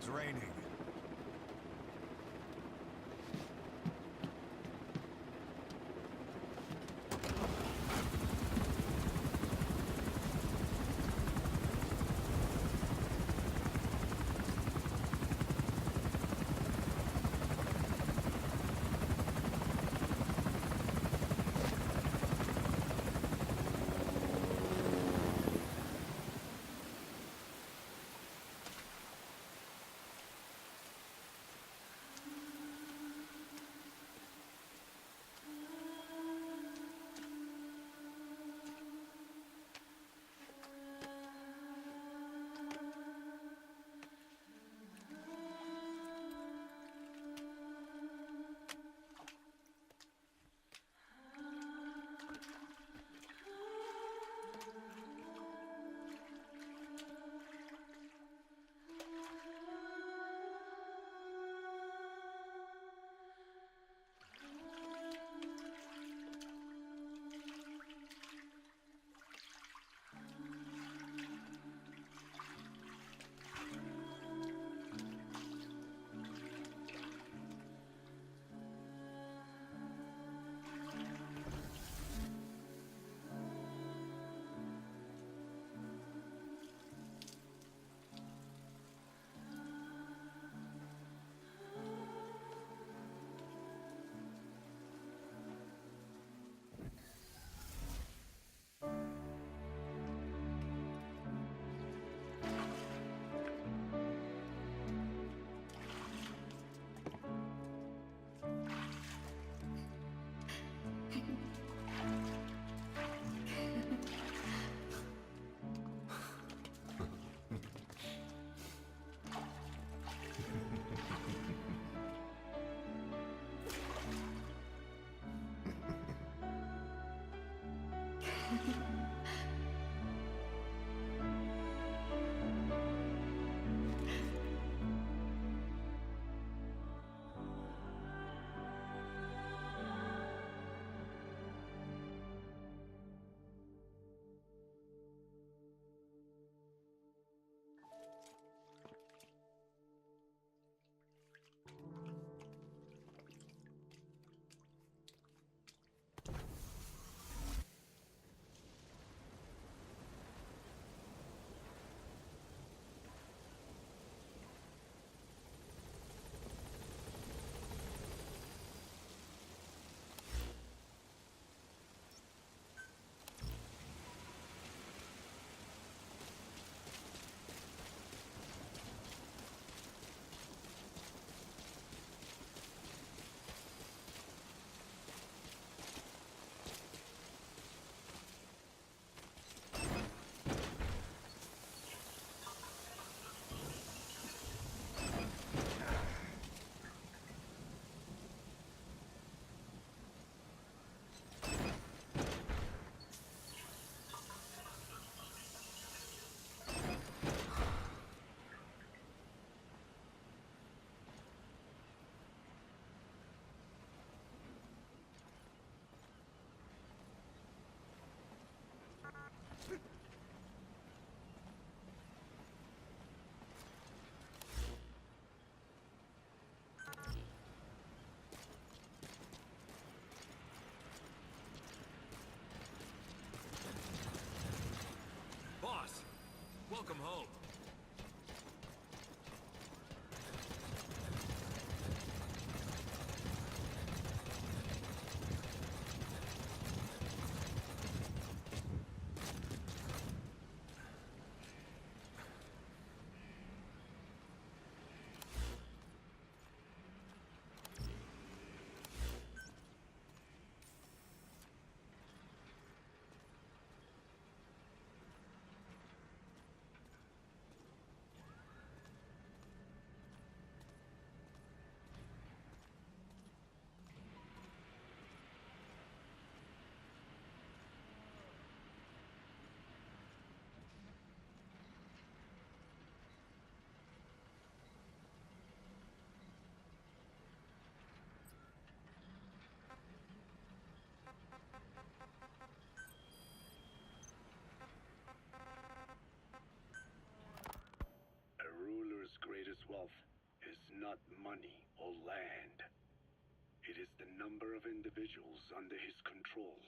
It's raining. money or land. It is the number of individuals under his control.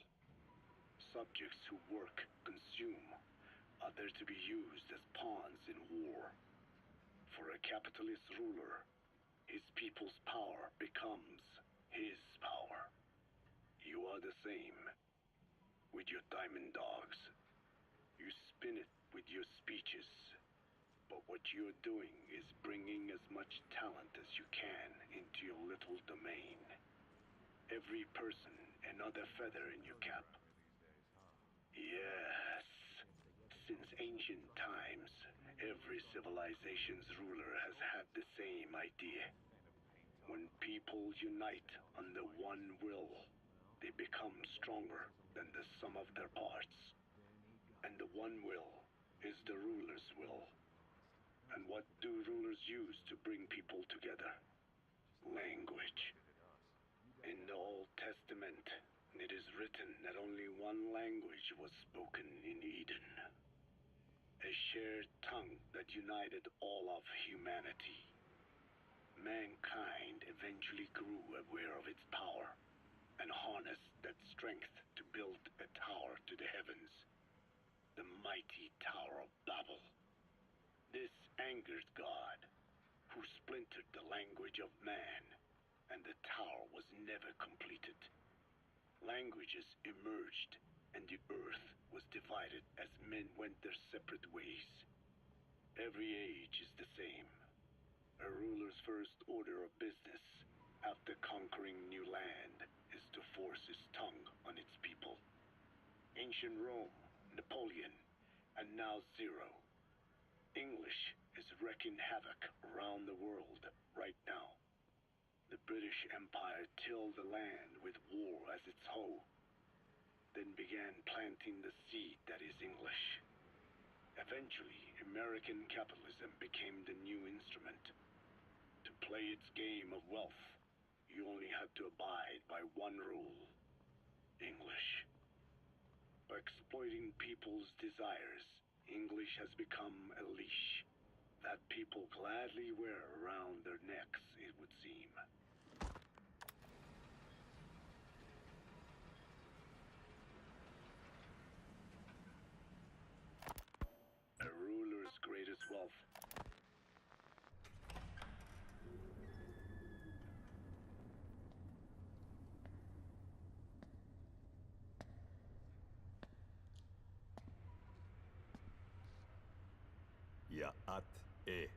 Subjects who work, consume, are there to be used as pawns in war. For a capitalist ruler, his people's power becomes his power. You are the same. With your diamond dogs, you spin it with your speeches. But what you're doing is bringing as much talent as you can into your little domain. Every person another feather in your cap. Yes. Since ancient times, every civilization's ruler has had the same idea. When people unite under one will, they become stronger than the sum of their parts. And the one will is the ruler's will. And what do rulers use to bring people together? Language. In the Old Testament, it is written that only one language was spoken in Eden. A shared tongue that united all of humanity. Mankind eventually grew aware of its power and harnessed that strength to build a tower to the heavens. The mighty Tower of Babel. This angered God, who splintered the language of man, and the tower was never completed. Languages emerged, and the earth was divided as men went their separate ways. Every age is the same. A ruler's first order of business, after conquering new land, is to force his tongue on its people. Ancient Rome, Napoleon, and now Zero. English is wreaking havoc around the world right now. The British Empire tilled the land with war as its hoe, then began planting the seed that is English. Eventually, American capitalism became the new instrument. To play its game of wealth, you only had to abide by one rule: English. By exploiting people's desires, English has become a leash that people gladly wear around their necks, it would seem. A ruler's greatest wealth. Ya'at E.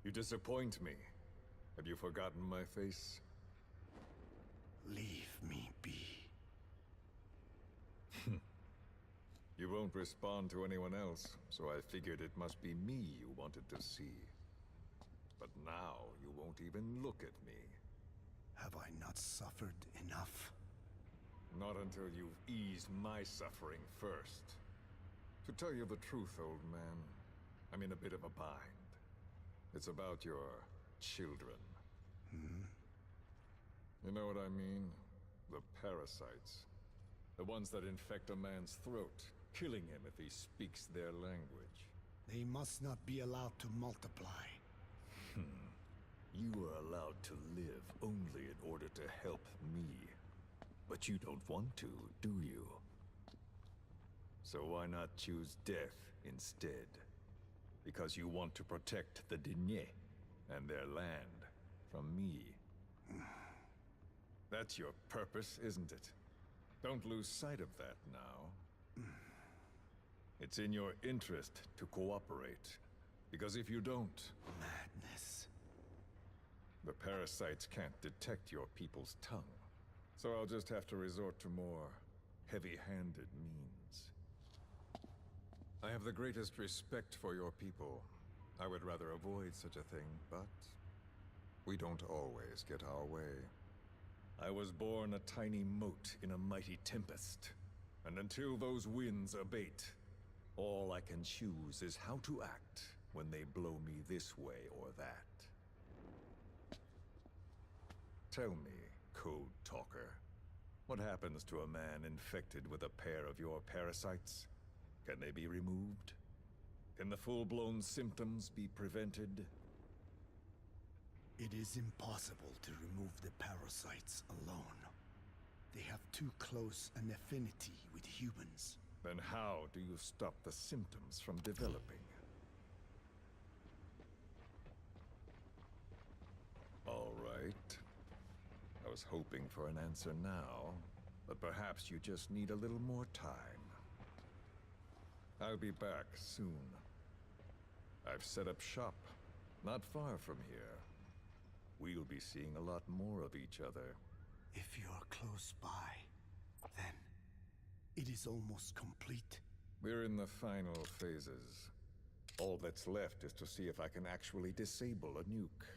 You disappoint me. Have you forgotten my face? Leave me be. You won't respond to anyone else, so I figured it must be me you wanted to see. But now you won't even look at me. Have I not suffered enough? Not until you've eased my suffering first. To tell you the truth, old man, I'm in a bit of a bind. It's about your children. You know what I mean? The parasites. The ones that infect a man's throat, killing him if he speaks their language. They must not be allowed to multiply. You are allowed to live only in order to help me. But you don't want to, do you? So why not choose death instead? Because you want to protect the Diné and their land from me. That's your purpose, isn't it? Don't lose sight of that now. It's in your interest to cooperate. Because if you don't... Madness. The parasites can't detect your people's tongue. So I'll just have to resort to more heavy-handed means. I have the greatest respect for your people. I would rather avoid such a thing, but we don't always get our way. I was born a tiny mote in a mighty tempest, and until those winds abate, all I can choose is how to act when they blow me this way or that. Tell me, Code Talker, what happens to a man infected with a pair of your parasites? Can they be removed? Can the full-blown symptoms be prevented? It is impossible to remove the parasites alone. They have too close an affinity with humans. Then how do you stop the symptoms from developing? All right. I was hoping for an answer now, but perhaps you just need a little more time. I'll be back soon. I've set up shop, not far from here. We'll be seeing a lot more of each other. If you're close by, then it is almost complete. We're in the final phases. All that's left is to see if I can actually disable a nuke,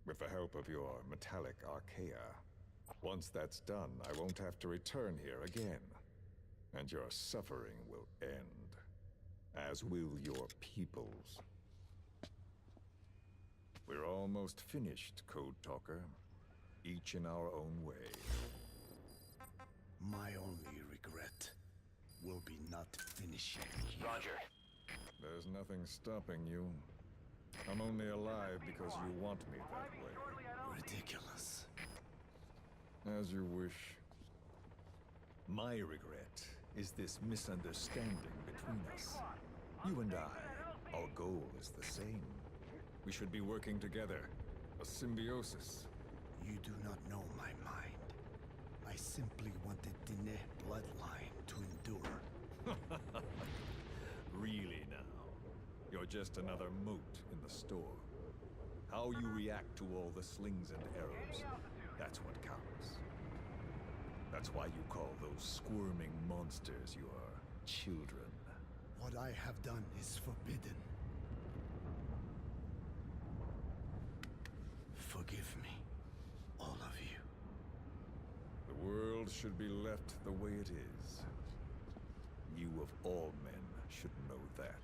with the help of your metallic archaea. Once that's done, I won't have to return here again, and your suffering will end, as will your people's. We're almost finished, Code Talker, each in our own way. My only regret will be not finishing you. Roger. There's nothing stopping you. I'm only alive because you want me that way. Ridiculous. As you wish. My regret is this misunderstanding between us. You and I, our goal is the same. We should be working together. A symbiosis. You do not know my mind. I simply want the Diné bloodline to endure. Really now? You're just another moat in the store. How you react to all the slings and arrows, that's what counts. That's why you call those squirming monsters your children. What I have done is forbidden. Forgive me, all of you. The world should be left the way it is. You of all men should know that.